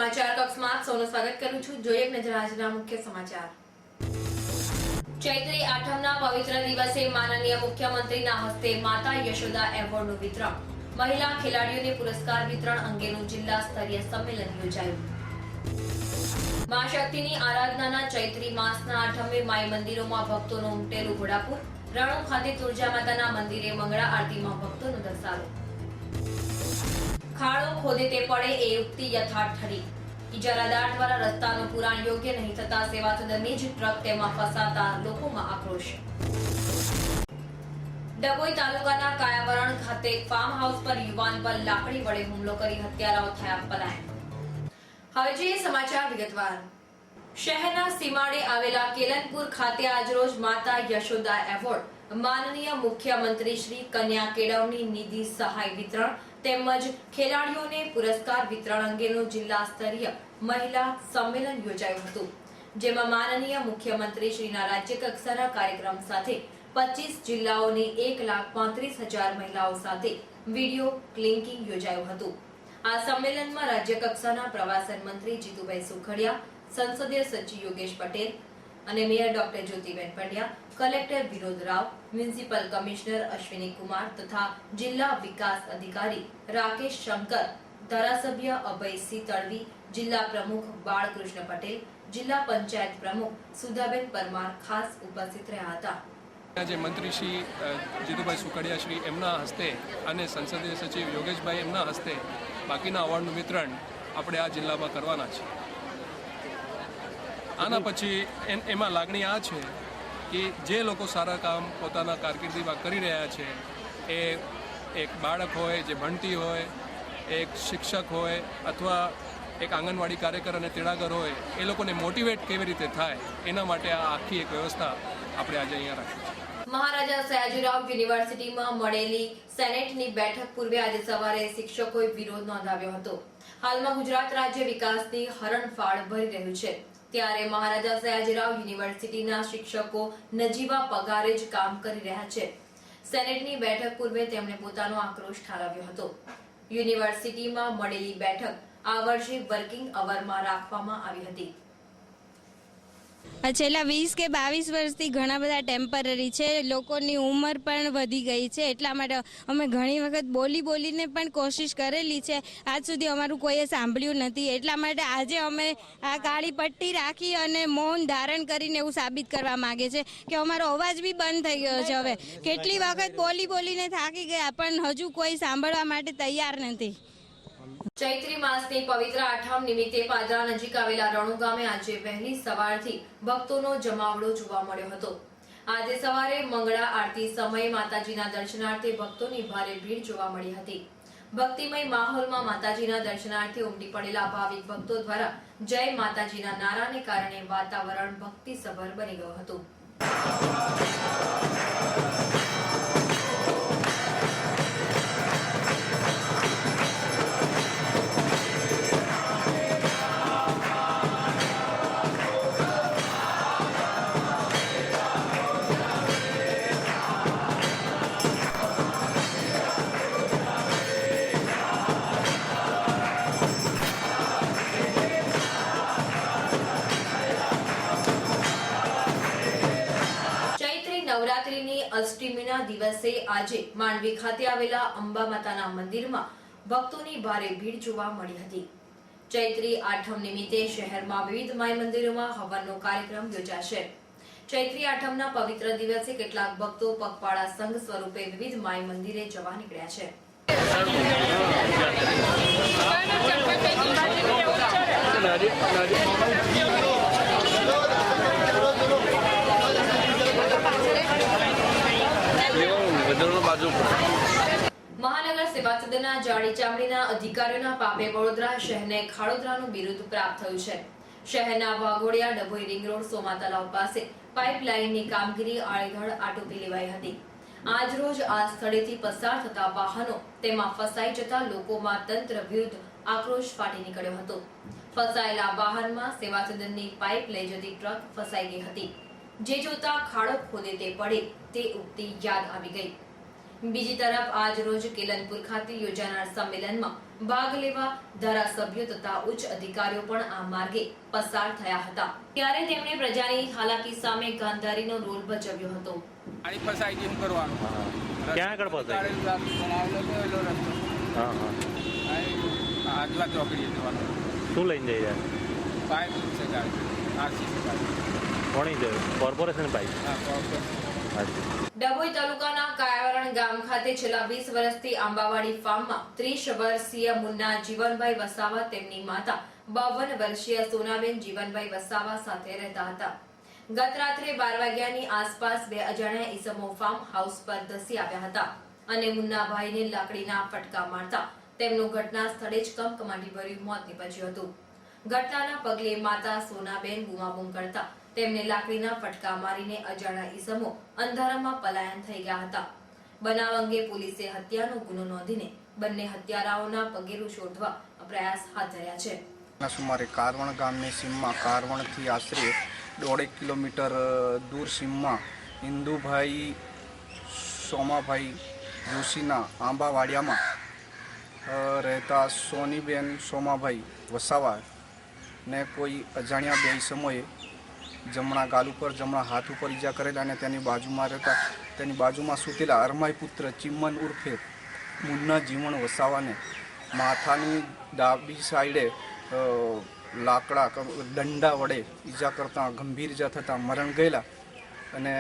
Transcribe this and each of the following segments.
સમાચાર કક્ષમાં સૌનું સ્વાગત કરું છું। જોઈએ એક નજર આજના મુખ્ય સમાચાર। ચૈત્રી આઠમના પવિત્ર દિવસે માનનીય મુખ્યમંત્રીના હસ્તે માતા યશોદા એવોર્ડનું વિતરણ, મહિલા ખેલાડીઓને પુરસ્કાર વિતરણ અંગેનું જિલ્લા સ્તરીય સંમેલન યોજાયું। મા શક્તિની આરાધનાના ચૈત્રી માસના આઠમે માઈ મંદિરોમાં ભક્તોનું ઉમટેલું ઘોડાપુર, રણુ ખાતે તુળજા માતાના મંદિરે મંગળા આરતીમાં ભક્તોનો ધસારો। ખાડો ખોદે તે પડે એ ઉક્તિ યથાર્થ ઠરી। ઇજારાદાર દ્વારા રસ્તાનું પુરાણ યોગ્ય નહીં થતા સેવા સદનની જ ટ્રક તેમાં ફસાતા લોકોમાં આક્રોશ। ડભોઈ તાલુકાના કાયાવરણ ખાતે ફાર્મ હાઉસ પર યુવાન પર લાકડી વડે હુમલો કરી હત્યારાઓ થયા પલાયન। હવે જોઈએ સમાચાર વિગતવાર। શહેરના સીમાડે આવેલા કેલનપુર ખાતે આજરોજ માતા યશોદા એવોર્ડ, માનનીય મુખ્યમંત્રી શ્રી કન્યા કેળવણી નિધિ સહાય વિતરણ તેમજ ખેલાડીઓને પુરસ્કાર વિતરણ અંગેનું જિલ્લા સ્તરીય મહિલા સંમેલન યોજાયું હતું, જેમાં માનનીય મુખ્યમંત્રી શ્રીના રાજ્ય કક્ષાના કાર્યક્રમ સાથે 25 જિલ્લાઓની 1,35,000 મહિલાઓ સાથે વિડીયો ક્લિંકિંગ યોજાયું હતું। આ સંમેલનમાં રાજ્ય કક્ષાના પ્રવાસન મંત્રી જીતુભાઈ સુખડિયા, સંસદીય સચિવ યોગેશ પટેલ અને mayor doctor Jyotiben Pandya, collector Vinod Rao, municipal commissioner Ashwini Kumar તથા જિલ્લા વિકાસ અધિકારી રાકેશ શંકર, ધારાસભ્ય અભયસિંહ તડવી, જિલ્લા પ્રમુખ બાળકૃષ્ણ પટેલ, જિલ્લા પંચાયત પ્રમુખ સુધાબેન પરમાર ખાસ ઉપસ્થિત રહ્યા હતા। આજે મંત્રી શ્રી જીતુભાઈ સુખડિયા શ્રી એમના હસ્તે અને સંસદીય સચિવ યોગેશભાઈ એમના હસ્તે બાકીના એવોર્ડનું વિતરણ આપણે આ જિલ્લામાં કરવાના છે। આના પછી એમાં લાગણી આ છે કે જે લોકો સારા કામ પોતાના કારકિર્દીમાં કરી રહ્યા છે, એ એક બાળક હોય જે ભણતી હોય, એક શિક્ષક હોય અથવા એક આંગણવાડી કાર્યકર અને તેડાગર હોય, એ લોકોને મોટિવેટ કેવી રીતે થાય એના માટે આ આખી એક વ્યવસ્થા આપણે આજે અહીંયા રાખી છે। મહારાજા સયાજીરાવ યુનિવર્સિટીમાં મળેલી સેનેટની બેઠક પૂર્વે આજે સવારે શિક્ષકોએ વિરોધ નોંધાવ્યો હતો। હાલમાં ગુજરાત રાજ્ય વિકાસની હરણફાળ ભરી રહ્યું છે, ત્યારે મહારાજા સયાજીરાવ યુનિવર્સિટીના શિક્ષકો નજીવા પગારે જ કામ કરી રહ્યા છે। સેનેટની બેઠક પૂર્વે તેમણે પોતાનો આક્રોશ ઠાલવ્યો હતો। યુનિવર્સિટીમાં મળેલી બેઠક આ વર્ષે વર્કિંગ અવરમાં રાખવામાં આવી હતી। છેલ્લા 20 કે 22 વર્ષથી ઘણા બધા ટેમ્પરરી છે, લોકોની ઉંમર પણ વધી ગઈ છે, એટલા માટે અમે ઘણી વખત બોલીને પણ કોશિશ કરેલી છે, આજ સુધી અમારું કોઈએ સાંભળ્યું નથી। એટલા માટે આજે અમે આ કાળી પટ્ટી રાખી અને મૌન ધારણ કરીને એવું સાબિત કરવા માંગે છે કે અમારો અવાજ બી બંધ થઈ ગયો છે। હવે કેટલી વખત બોલીને થાકી ગયા પણ હજુ કોઈ સાંભળવા માટે તૈયાર નથી। ચૈત્રી માસની પવિત્ર આઠમ નિમિત્તે પાદરા નજીક આવેલા રણુ ગામે આજે વહેલી સવારથી ભક્તોનો જમાવડો જોવા મળ્યો હતો। આજે સવારે મંગળા આરતી સમયે માતાજીના દર્શનાર્થે ભક્તોની ભારે ભીડ જોવા મળી હતી। ભક્તિમય માહોલમાં માતાજીના દર્શનાર્થે ઉમટી પડેલા ભાવિક ભક્તો દ્વારા જય માતાજીના નારાને કારણે વાતાવરણ ભક્તિસભર બની ગયું હતું। નવરાત્રીની અષ્ટમીના દિવસે આજે માંડવી ખાતે આવેલા અંબા માતાના મંદિરમાં ભક્તોની ભારે ભીડ જોવા મળી હતી। ચૈત્રી આઠમ નિમિત્તે શહેરમાં વિવિધ માઈ મંદિરોમાં હવનનો કાર્યક્રમ યોજાશે। ચૈત્રી આઠમના પવિત્ર દિવસે કેટલાક ભક્તો પગપાળા સંઘ સ્વરૂપે વિવિધ માઈ મંદિરે જવા નીકળ્યા છે। મહાનગર સેવા સદનના જાડી ચામડીના અધિકારીઓના પાપે વડોદરા શહેરને ખાડોદરાનું બિરુદ પ્રાપ્ત થયું છે। શહેરના વાઘોડિયા ડભોઈ રિંગ રોડ સોમા તલાવ પાસે પાઇપલાઇનની કામગીરી આડેધડ આટોપી લેવાઈ હતી। આજ રોજ આ સ્થળેથી પસાર થતા વાહનો તેમાં ફસાઈ જતા લોકોમાં તંત્ર વિરુદ્ધ આક્રોશ ફાટી નીકળ્યો હતો। ફસાયેલા વાહનમાં સેવા સદનની પાઇપ લઈ જતી ટ્રક ફસાઈ ગઈ હતી, જે જોતા ખાડો ખોદે તે પડે તે ઉક્તિ યાદ આવી ગઈ। બીજી તરફ આજ રોજ કેલનપુર ખાતે યોજાનાર સંમેલનમાં ભાગ લેવા ધારાસભ્યો તથા ઉચ્ચ અધિકારીઓ પણ આ માર્ગે પસાર થયા હતા, ત્યારે તેમણે પ્રજાની હાલાકી સામે ગાંધારીનો રોલ ભજવ્યો હતો. આની ફસાઈ ગઈ, શું કરવાનું? ક્યાં આગળ ફસાઈ? બનાવેલો તો એલો રસ્તો. હા હા. આજવા ચોકડીએ જવાનું. શું લઈને જઈ રહ્યા? પાઇપ છે ગાડી, આરસીસી પાઇપ. કોની જોયું? Corporation pipe? હા, કોર્પોરેશન. અચ્છા. ડભોઈ તાલુકાના કાયાવરણ ગામ ખાતે છેલ્લા 20 વર્ષથી આંબાવાડી ફાર્મમાં 30 વર્ષીય મુન્ના જીવનભાઈ વસાવા તેમની માતા 52 વર્ષીય સોનાબેન જીવનભાઈ વસાવા સાથે રહેતા હતા. ગત રાત્રે 12 વાગ્યાની આસપાસ બે અજાણ્યા ઈસમો ફાર્મ હાઉસ પર ધસી આવ્યા હતા અને મુન્નાભાઈને લાકડીના ફટકા મારતા તેમનું ઘટના સ્થળે જ કમકમાટીભર્યું મોત નીપજ્યું હતું. ઘટનાના પગલે માતા સોનાબેન બૂમાબૂમ કરતા તેમને લાકડીના ફટકા મારીને અજાણ્યા ઈસમો અંધારામાં પલાયન થઈ ગયા હતા. બનાવ અંગે પોલીસે હત્યાનો ગુનો નોંધીને બંને હત્યારાઓના પગેરું શોધવા પ્રયાસ હાથ ધર્યા છે. સુમારે કારવણ ગામની સીમમાં કારવણથી આશરે 1.5 કિલોમીટર દૂર સીમમાં ઇન્દુભાઈ સોમાભાઈ જોશીના આંબાવાડિયામાં રહેતા સોનીબેન સોમાભાઈ વસાવા ને કોઈ અજાણ્યા બે ઈસમોએ જમણા ગાલ ઉપર જમણા હાથ ઉપર ઈજા કરેલા અને તેની બાજુમાં સૂતેલા અરમાઈ પુત્ર ચિમન ઉર્ફે મુન્ના જીવન વસાવાને માથાની ડાબી સાઈડે લાકડા દંડા વડે ઈજા કરતાં ગંભીર ઈજા થતાં મરણ ગયેલા અને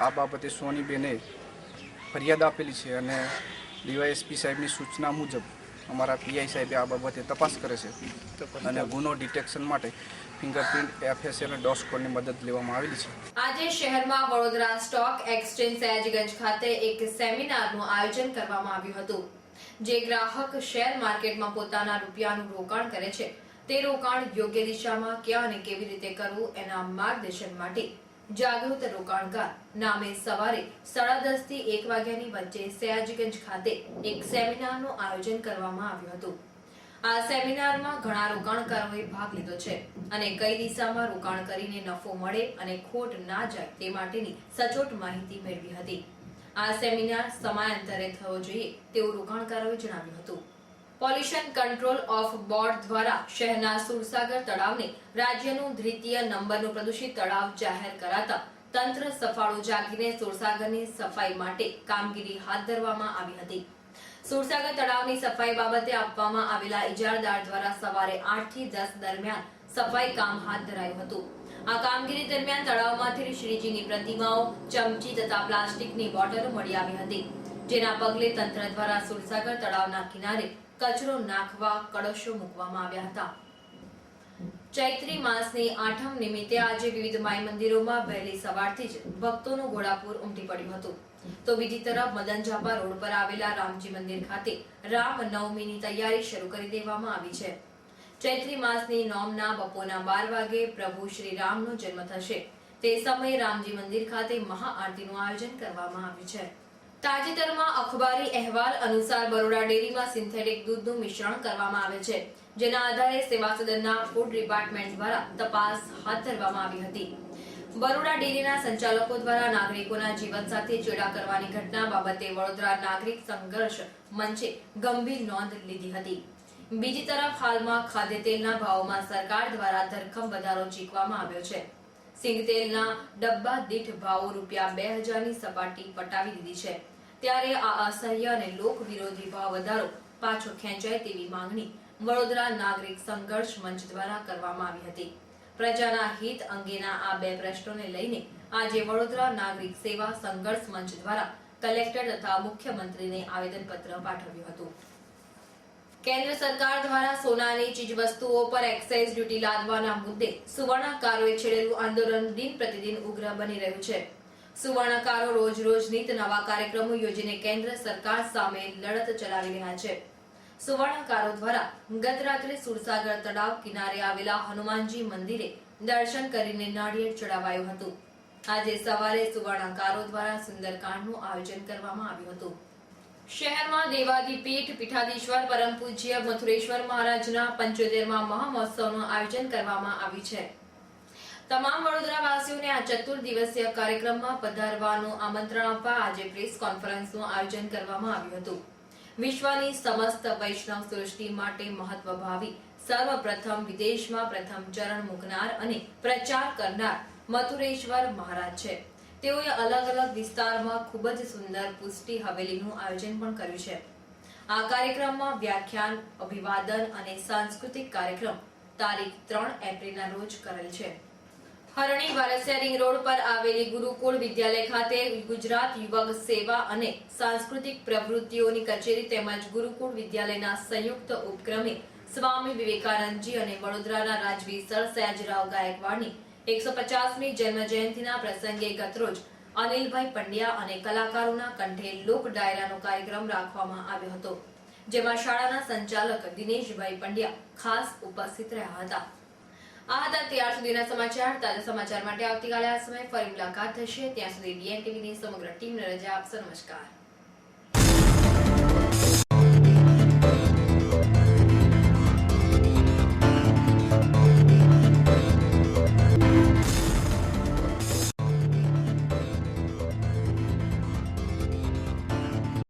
આ બાબતે સોનીબેને ફરિયાદ આપેલી છે અને ડીવાયએસપી સાહેબની સૂચના મુજબ અમારા પીઆઈ સાહેબે આ બાબતે તપાસ કરે છે અને ગુનો ડિટેક્શન માટે ફિંગરપ્રિન્ટ એફએસએલ અને ડોગ સ્ક્વોડની મદદ લેવામાં આવેલી છે. આજે શહેરમાં વડોદરા સ્ટોક એક્સચેન્જ સયાજીગંજ ખાતે એક સેમિનારનું આયોજન કરવામાં આવ્યું હતું, જે ગ્રાહક શેર માર્કેટમાં પોતાના રૂપિયાનું રોકાણ કરે છે તે રોકાણ યોગ્ય દિશામાં ક્યાં અને કેવી રીતે કરવું એના માર્ગદર્શન માટે જાગૃત રોકાણકાર નામે સવારે 10:30 થી 1 વાગ્યાની વચ્ચે સયાજીગંજ ખાતે એક સેમિનારનું આયોજન કરવામાં આવ્યું હતું. આ સેમિનારમાં ઘણા રોકાણકારોએ ભાગ લીધો છે અને કઈ દિશામાં રોકાણ કરીને નફો મળે અને ખોટ ના જાય તે માટેની સચોટ માહિતી મેળવી હતી. આ સેમિનાર સમયાંતરે થવો જોઈએ તેવું રોકાણકારોએ જણાવ્યું હતું. પોલ્યુશન કંટ્રોલ ઓફ બોર્ડ દ્વારા શહેરના સુરસાગર તળાવને રાજ્યનું દ્વિતીય નંબરનું પ્રદૂષિત તળાવ જાહેર કરાતા તંત્ર સફાળું જાગીને સુરસાગરની સફાઈ માટે કામગીરી હાથ ધરવામાં આવી હતી. સુરસાગર તળાવની સફાઈ બાબતે આપવામાં આવેલા ઇજારદાર દ્વારા સવારે 8 થી 10 દરમિયાન સફાઈ કામ હાથ ધરાયું હતું. આ કામગીરી દરમિયાન તળાવમાંથી શ્રીજીની પ્રતિમાઓ, ચમચી તથા પ્લાસ્ટિકની બોટલો મળી આવી હતી, જેના પગલે તંત્ર દ્વારા સુરસાગર તળાવના કિનારે કચરો નાખવા કળશો મૂકવામાં આવ્યા હતા. ચૈત્રી માસની આઠમ નિમિત્તે આજે વિવિધ માઈ મંદિરોમાં વહેલી સવારથી જ ભક્તોનું ઘોડાપૂર ઉમટી પડ્યું હતું, તો બીજી તરફ મદનઝાપા રોડ પર આવેલા રામજી મંદિર ખાતે રામ નવમીની તૈયારી શરૂ કરી દેવામાં આવી છે. ચૈત્રી માસની નોમના બપોરના 12 વાગે પ્રભુ શ્રી રામનો જન્મ થશે તે સમયે રામજી મંદિર ખાતે મહાઆરતીનું આયોજન કરવામાં આવ્યું છે. તાજેતરમાં અખબારી અહેવાલ અનુસાર બરોડા ડેરીમાં સિન્થેટિક દૂધનું મિશ્રણ કરવામાં આવે છે, જેના આધારે સેવા સદનના ફૂડ ડિપાર્ટમેન્ટ દ્વારા તપાસ હાથ ધરવામાં આવી હતી. બરોડા ડેરીના સંચાલકો દ્વારા નાગરિકોના જીવન સાથે ચેડા કરવાની ઘટના બાબતે વડોદરા નાગરિક સંઘર્ષ મંચે ગંભીર નોંધ લીધી હતી. બીજી તરફ હાલમાં ખાદ્ય તેલના ભાવોમાં સરકાર દ્વારા ધરખમ વધારો ચીકવામાં આવ્યો છે. સિંગ તેલના ડબ્બા દીઠ ભાવો ₹2000ની સપાટી પટાવી દીધી છે, ત્યારે આ અસહ્ય અને લોક વિરોધી ભાવ વધારો પાછો ખેંચાય તેવી માંગણી વડોદરા નાગરિક સંઘર્ષ મંચ દ્વારા કરવામાં આવી હતી. પ્રજાના હિત અંગેના આ બે પ્રશ્નોને લઈને આજે વડોદરા નાગરિક સેવા સંઘર્ષ મંચ દ્વારા કલેક્ટર તથા મુખ્યમંત્રીને આવેદનપત્ર પાઠવ્યું હતું. કેન્દ્ર સરકાર દ્વારા સોનાની ચીજવસ્તુઓ પર એક્સાઇઝ ડ્યુટી લાદવાના મુદ્દે સુવર્ણકારોએ છેડેલું આંદોલન દિન પ્રતિદિન ઉગ્ર બની રહ્યું છે. સુવર્ણકારો રોજ નીત નવા કાર્યક્રમો યોજીને કેન્દ્ર સરકાર સામે લડત ચલાવી રહ્યા છે. સુવર્ણકારો દ્વારા ગત રાત્રે સુરસાગર તળાવ કિનારે આવેલા હનુમાનજી મંદિરે દર્શન કરીને નાળિયેર ચડાવાયું હતું. આજે સવારે સુવર્ણકારો દ્વારા સુંદરકાંડનું આયોજન કરવામાં આવ્યું હતું. શહેરમાં દેવાદિપીઠ પીઠાધીશ્વર પરમ પૂજ્ય મથુરેશ્વર મહારાજના 75મા મહામહોત્સવનું આયોજન કરવામાં આવ્યું છે. તમામ વડોદરાવાસીઓને આ ચતુર્દિવસીય કાર્યક્રમમાં પધારવાનું આમંત્રણ આપવા આજે પ્રેસ કોન્ફરન્સનું આયોજન કરવામાં આવ્યું હતું. વિશ્વની સમસ્ત વૈષ્ણવ સૃષ્ટિ માટે મહત્વભાવી સર્વપ્રથમ વિદેશમાં પ્રથમ ચરણ મૂકનાર અને પ્રચાર કરનાર મથુરેશ્વર મહારાજ છે. તેઓએ અલગ અલગ વિસ્તારમાં ખૂબ જ સુંદર પુષ્ટિ હવેલીનું આયોજન પણ કર્યું છે. આ કાર્યક્રમમાં વ્યાખ્યાન, અભિવાદન અને સાંસ્કૃતિક કાર્યક્રમ તારીખ 3 એપ્રિલના રોજ કરેલ છે. હરણી વારસિયા રિંગ રોડ પર આવેલી ગુરુકુળ વિદ્યાલય ખાતે ગુજરાત યુવક સેવા અને સાંસ્કૃતિક પ્રવૃત્તિઓની કચેરી તેમજ ગુરુકુળ વિદ્યાલયના સંયુક્ત ઉપક્રમે સ્વામી વિવેકાનંદજી અને વડોદરાના રાજવી સર સયાજીરાવ ગાયકવાડની 150મી જન્મ જયંતિના પ્રસંગે ગતરોજ અનિલભાઈ પંડ્યા અને કલાકારોના કંઠે લોક ડાયરાનો કાર્યક્રમ રાખવામાં આવ્યો હતો, જેમાં શાળાના સંચાલક દિનેશભાઈ પંડ્યા ખાસ ઉપસ્થિત રહ્યા હતા. આ હતા ત્યાર સુધીના સમાચાર. તાજા સમાચાર માટે આવતીકાલે આ સમયે ફરી મુલાકાત થશે. ત્યાં સુધી BN TVની સમગ્ર ટીમને રજા આપશો. નમસ્કાર.